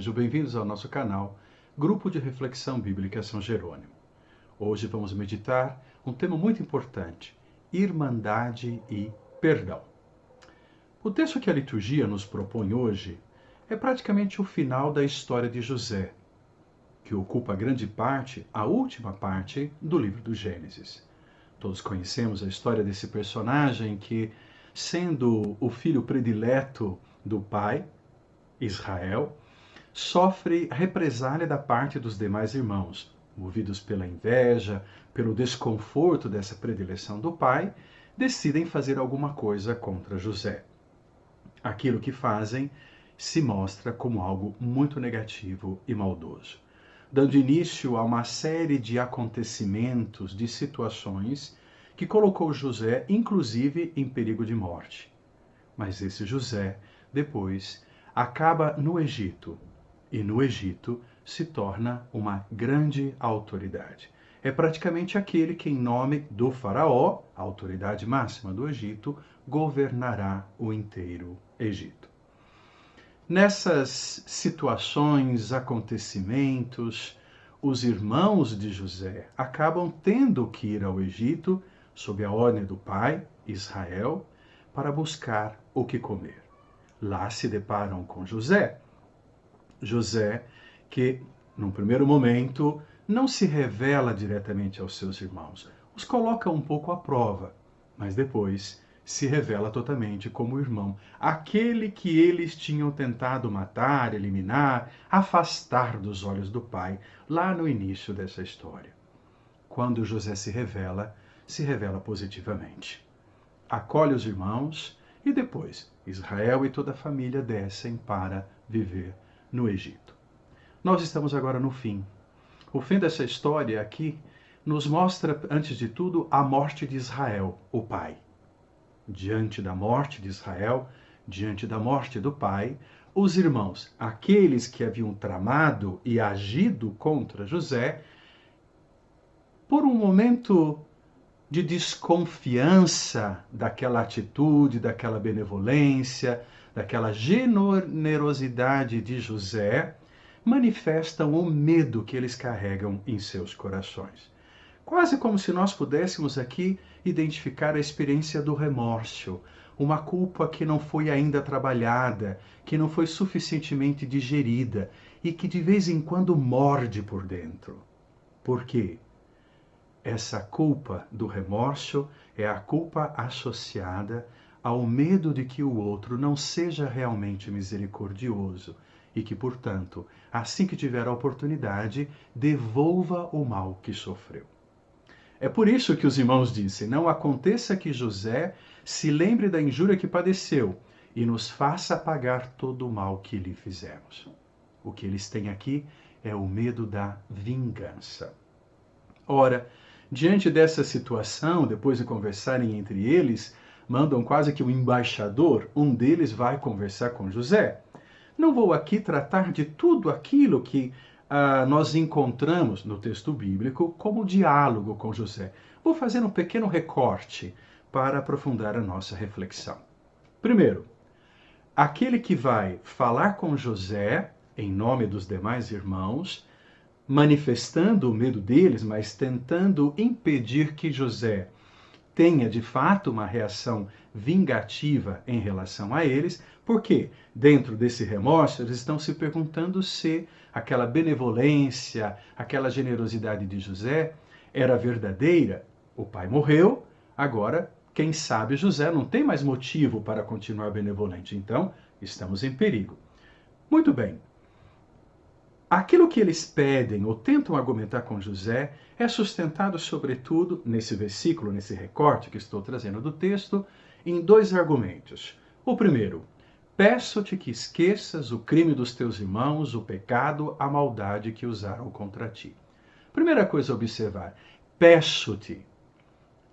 sejam bem-vindos ao nosso canal, Grupo de Reflexão Bíblica São Jerônimo. Hoje vamos meditar um tema muito importante, Irmandade e Perdão. O texto que a liturgia nos propõe hoje é praticamente o final da história de José, que ocupa grande parte, a última parte, do livro do Gênesis. Todos conhecemos a história desse personagem que, sendo o filho predileto do pai, Israel, sofre represália da parte dos demais irmãos, movidos pela inveja, pelo desconforto dessa predileção do pai, decidem fazer alguma coisa contra José. Aquilo que fazem se mostra como algo muito negativo e maldoso, dando início a uma série de acontecimentos, de situações que colocou José, inclusive, em perigo de morte. Mas esse José, depois, acaba no Egito, e no Egito se torna uma grande autoridade. É praticamente aquele que, em nome do faraó, a autoridade máxima do Egito, governará o inteiro Egito. Nessas situações, acontecimentos, os irmãos de José acabam tendo que ir ao Egito, sob a ordem do pai, Israel, para buscar o que comer. Lá se deparam com José. José, que, num primeiro momento, não se revela diretamente aos seus irmãos. Os coloca um pouco à prova, mas depois se revela totalmente como irmão. Aquele que eles tinham tentado matar, eliminar, afastar dos olhos do pai, lá no início dessa história. Quando José se revela positivamente. Acolhe os irmãos e depois Israel e toda a família descem para viver no Egito. Nós estamos agora no fim. O fim dessa história aqui nos mostra, antes de tudo, a morte de Israel, o pai. Diante da morte de Israel, diante da morte do pai, os irmãos, aqueles que haviam tramado e agido contra José, por um momento de desconfiança daquela atitude, daquela benevolência, daquela generosidade de José, manifestam o medo que eles carregam em seus corações. Quase como se nós pudéssemos aqui identificar a experiência do remorso, uma culpa que não foi ainda trabalhada, que não foi suficientemente digerida e que de vez em quando morde por dentro. Por quê? Essa culpa do remorso é a culpa associada ao medo de que o outro não seja realmente misericordioso e que, portanto, assim que tiver a oportunidade, devolva o mal que sofreu. É por isso que os irmãos dizem: não aconteça que José se lembre da injúria que padeceu e nos faça pagar todo o mal que lhe fizemos. O que eles têm aqui é o medo da vingança. Ora, diante dessa situação, depois de conversarem entre eles, mandam quase que um embaixador, um deles vai conversar com José. Não vou aqui tratar de tudo aquilo que nós encontramos no texto bíblico como diálogo com José. Vou fazer um pequeno recorte para aprofundar a nossa reflexão. Primeiro, aquele que vai falar com José, em nome dos demais irmãos, manifestando o medo deles, mas tentando impedir que José tenha de fato uma reação vingativa em relação a eles, porque dentro desse remorso eles estão se perguntando se aquela benevolência, aquela generosidade de José era verdadeira. O pai morreu, agora, quem sabe, José não tem mais motivo para continuar benevolente. Então, estamos em perigo. Muito bem. Aquilo que eles pedem ou tentam argumentar com José é sustentado, sobretudo, nesse versículo, nesse recorte que estou trazendo do texto, em dois argumentos. O primeiro, peço-te que esqueças o crime dos teus irmãos, o pecado, a maldade que usaram contra ti. Primeira coisa a observar, peço-te.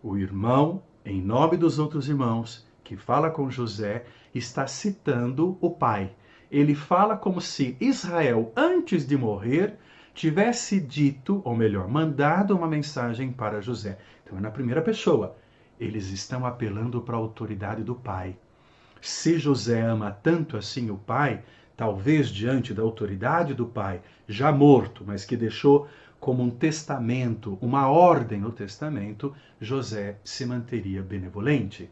O irmão, em nome dos outros irmãos, que fala com José, está citando o pai. Ele fala como se Israel, antes de morrer, tivesse dito, ou melhor, mandado uma mensagem para José. Então é na primeira pessoa. Eles estão apelando para a autoridade do pai. Se José ama tanto assim o pai, talvez diante da autoridade do pai, já morto, mas que deixou como um testamento, uma ordem no testamento, José se manteria benevolente.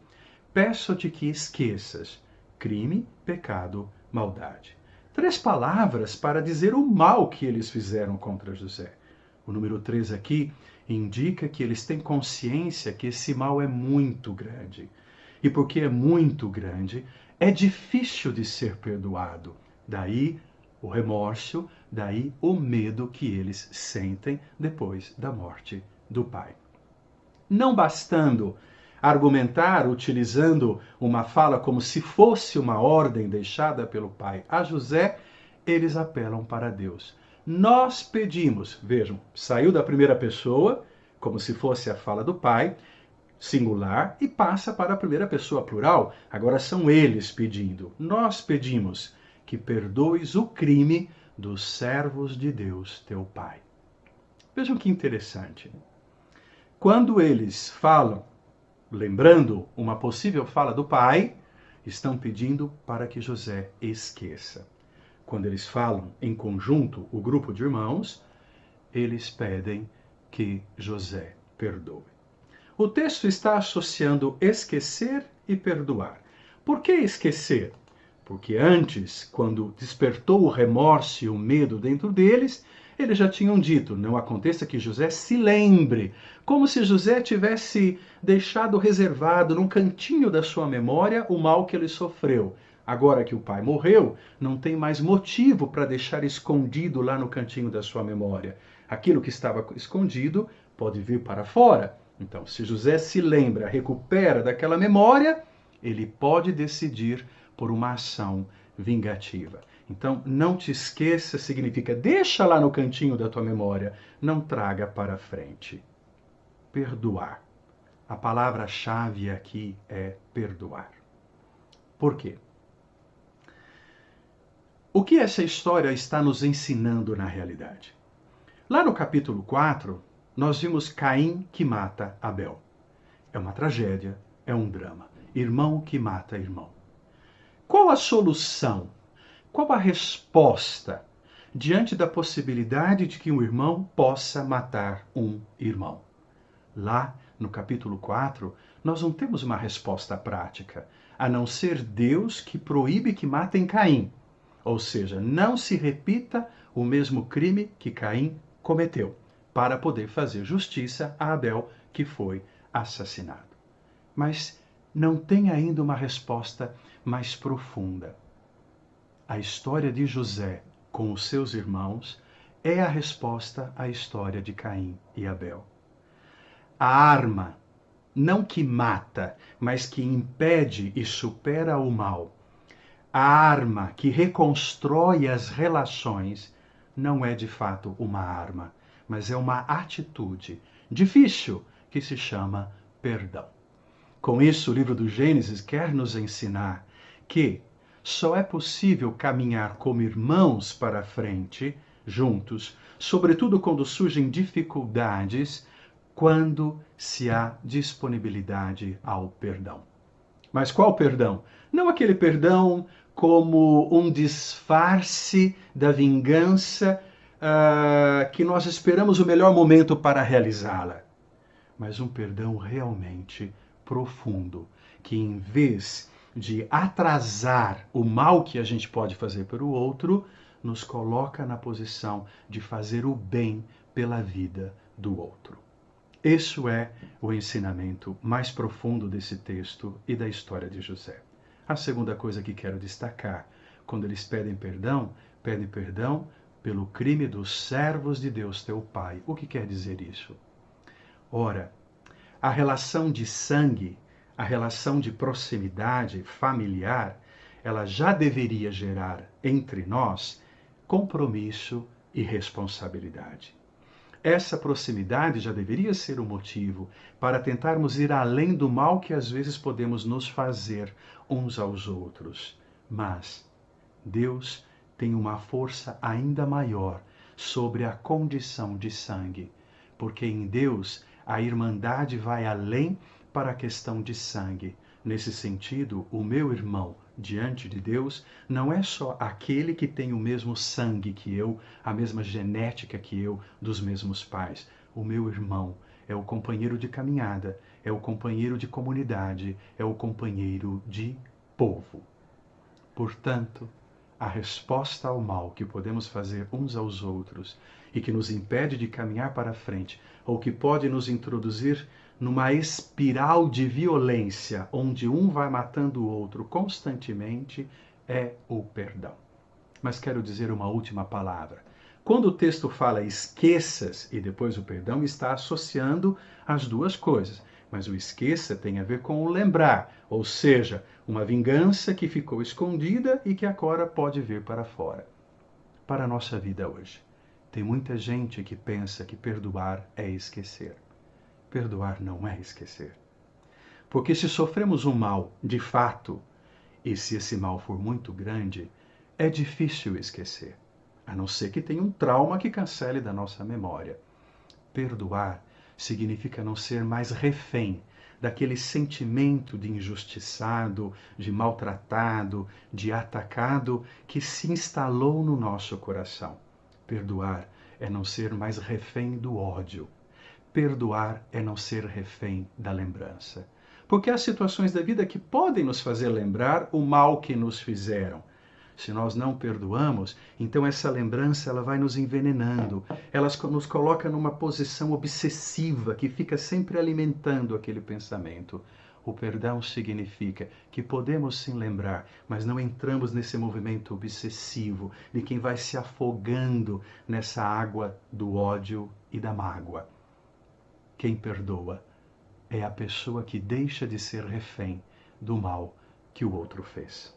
Peço-te que esqueças crime, pecado, maldade. 3 palavras para dizer o mal que eles fizeram contra José. O número 3 aqui indica que eles têm consciência que esse mal é muito grande. E porque é muito grande, é difícil de ser perdoado. Daí o remorso, daí o medo que eles sentem depois da morte do pai. Não bastando argumentar utilizando uma fala como se fosse uma ordem deixada pelo pai a José, eles apelam para Deus. Nós pedimos, vejam, saiu da primeira pessoa, como se fosse a fala do pai, singular, e passa para a primeira pessoa plural. Agora são eles pedindo. Nós pedimos que perdoes o crime dos servos de Deus, teu Pai. Vejam que interessante. Quando eles falam, lembrando uma possível fala do pai, estão pedindo para que José esqueça. Quando eles falam em conjunto, o grupo de irmãos, eles pedem que José perdoe. O texto está associando esquecer e perdoar. Por que esquecer? Porque antes, quando despertou o remorso e o medo dentro deles, eles já tinham dito, não aconteça que José se lembre, como se José tivesse deixado reservado num cantinho da sua memória o mal que ele sofreu. Agora que o pai morreu, não tem mais motivo para deixar escondido lá no cantinho da sua memória. Aquilo que estava escondido pode vir para fora. Então, se José se lembra, recupera daquela memória, ele pode decidir por uma ação vingativa. Então, não te esqueça significa deixa lá no cantinho da tua memória, não traga para frente. Perdoar. A palavra-chave aqui é perdoar. Por quê? O que essa história está nos ensinando na realidade? Lá no capítulo 4, nós vimos Caim que mata Abel. É uma tragédia, é um drama. Irmão que mata irmão. Qual a solução? Qual a resposta diante da possibilidade de que um irmão possa matar um irmão? Lá no capítulo 4, nós não temos uma resposta prática, a não ser Deus que proíbe que matem Caim. Ou seja, não se repita o mesmo crime que Caim cometeu, para poder fazer justiça a Abel, que foi assassinado. Mas não tem ainda uma resposta mais profunda. A história de José com os seus irmãos é a resposta à história de Caim e Abel. A arma, não que mata, mas que impede e supera o mal. A arma que reconstrói as relações não é de fato uma arma, mas é uma atitude difícil que se chama perdão. Com isso, o livro do Gênesis quer nos ensinar que só é possível caminhar como irmãos para frente, juntos, sobretudo quando surgem dificuldades, quando se há disponibilidade ao perdão. Mas qual perdão? Não aquele perdão como um disfarce da vingança que nós esperamos o melhor momento para realizá-la, mas um perdão realmente profundo, que em vez de atrasar o mal que a gente pode fazer para o outro, nos coloca na posição de fazer o bem pela vida do outro. Isso é o ensinamento mais profundo desse texto e da história de José. A segunda coisa que quero destacar, quando eles pedem perdão pelo crime dos servos de Deus, teu Pai. O que quer dizer isso? Ora, a relação de sangue, a relação de proximidade familiar, ela já deveria gerar entre nós compromisso e responsabilidade. Essa proximidade já deveria ser o motivo para tentarmos ir além do mal que às vezes podemos nos fazer uns aos outros. Mas Deus tem uma força ainda maior sobre a condição de sangue, porque em Deus a irmandade vai além para a questão de sangue. Nesse sentido, o meu irmão diante de Deus não é só aquele que tem o mesmo sangue que eu, a mesma genética que eu, dos mesmos pais. O meu irmão é o companheiro de caminhada, é o companheiro de comunidade, é o companheiro de povo. Portanto, a resposta ao mal que podemos fazer uns aos outros e que nos impede de caminhar para frente, ou que pode nos introduzir numa espiral de violência, onde um vai matando o outro constantemente, é o perdão. Mas quero dizer uma última palavra. Quando o texto fala esqueças e depois o perdão, está associando as duas coisas. Mas o esqueça tem a ver com o lembrar, ou seja, uma vingança que ficou escondida e que agora pode vir para fora. Para a nossa vida hoje, tem muita gente que pensa que perdoar é esquecer. Perdoar não é esquecer. Porque se sofremos um mal de fato, e se esse mal for muito grande, é difícil esquecer, a não ser que tenha um trauma que cancele da nossa memória. Perdoar significa não ser mais refém daquele sentimento de injustiçado, de maltratado, de atacado que se instalou no nosso coração. Perdoar é não ser mais refém do ódio. Perdoar é não ser refém da lembrança. Porque há situações da vida que podem nos fazer lembrar o mal que nos fizeram. Se nós não perdoamos, então essa lembrança ela vai nos envenenando, ela nos coloca numa posição obsessiva que fica sempre alimentando aquele pensamento. O perdão significa que podemos sim lembrar, mas não entramos nesse movimento obsessivo de quem vai se afogando nessa água do ódio e da mágoa. Quem perdoa é a pessoa que deixa de ser refém do mal que o outro fez.